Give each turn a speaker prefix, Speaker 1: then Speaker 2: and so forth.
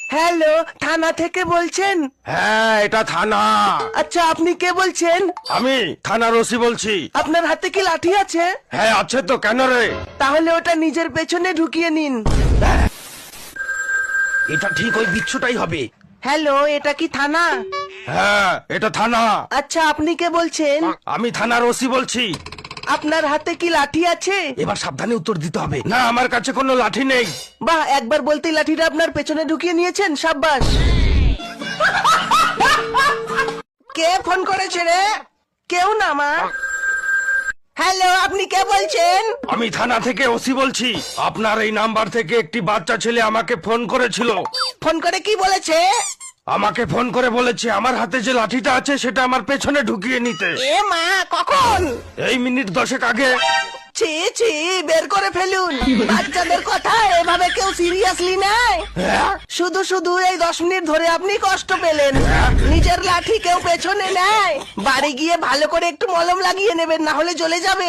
Speaker 1: Hello, থানা থেকে বলছেন?
Speaker 2: হ্যাঁ, এটা থানা।
Speaker 1: আচ্ছা, আপনি কে বলছেন?
Speaker 2: আমি থানার ওসি বলছি।
Speaker 1: আপনার হাতে কি লাঠি আছে?
Speaker 2: হ্যাঁ আছে তো, কেন রে?
Speaker 1: তাহলে ওটা নিজের পেছনে ঢুকিয়ে নিন।
Speaker 2: এটা ঠিক ওই বিচ্ছুটাই হবে।
Speaker 1: হ্যালো, এটা কি থানা?
Speaker 2: হ্যাঁ, এটা থানা।
Speaker 1: আচ্ছা, আপনি কে বলছেন?
Speaker 2: আমি থানার ওসি বলছি।
Speaker 1: আপনার হাতে কি লাঠি আছে?
Speaker 2: এবার সাবধানে উত্তর দিতে হবে। না, আমার কাছে কোনো লাঠি নেই।
Speaker 1: বাহ, একবার বলতেই লাঠিটা আপনার পেছনে ঢুকিয়ে নিয়েছেন, সাব্বাস। কে ফোন করেছে রে? কেউ না মা। হ্যালো, আপনি কে বলছেন?
Speaker 2: আমি থানা থেকে ওসি বলছি। আপনার এই নাম্বার থেকে একটি বাচ্চা ছেলে আমাকে ফোন করেছিল।
Speaker 1: ফোন করে কি বলেছে?
Speaker 2: আমাকে ফোন করে বলেছে আমার হাতে যে লাঠিটা আছে সেটা আমার পেছনে ঢুকিয়ে নিতে।
Speaker 1: এ মা, কখন?
Speaker 2: এই মিনিট 10 আগে।
Speaker 1: ছি ছি, বের করে ফেলুন। বাচ্চাদের কথা এভাবে কেউ সিরিয়াসলি নেয়? শুধু শুধু এই 10 মিনিট ধরে আপনি কষ্ট পেলেন। নিজের লাঠি কেউ পেছনে নেয়? বাড়ি গিয়ে ভালো করে একটু মলম লাগিয়ে নেবেন, না হলে জ্বলে যাবে।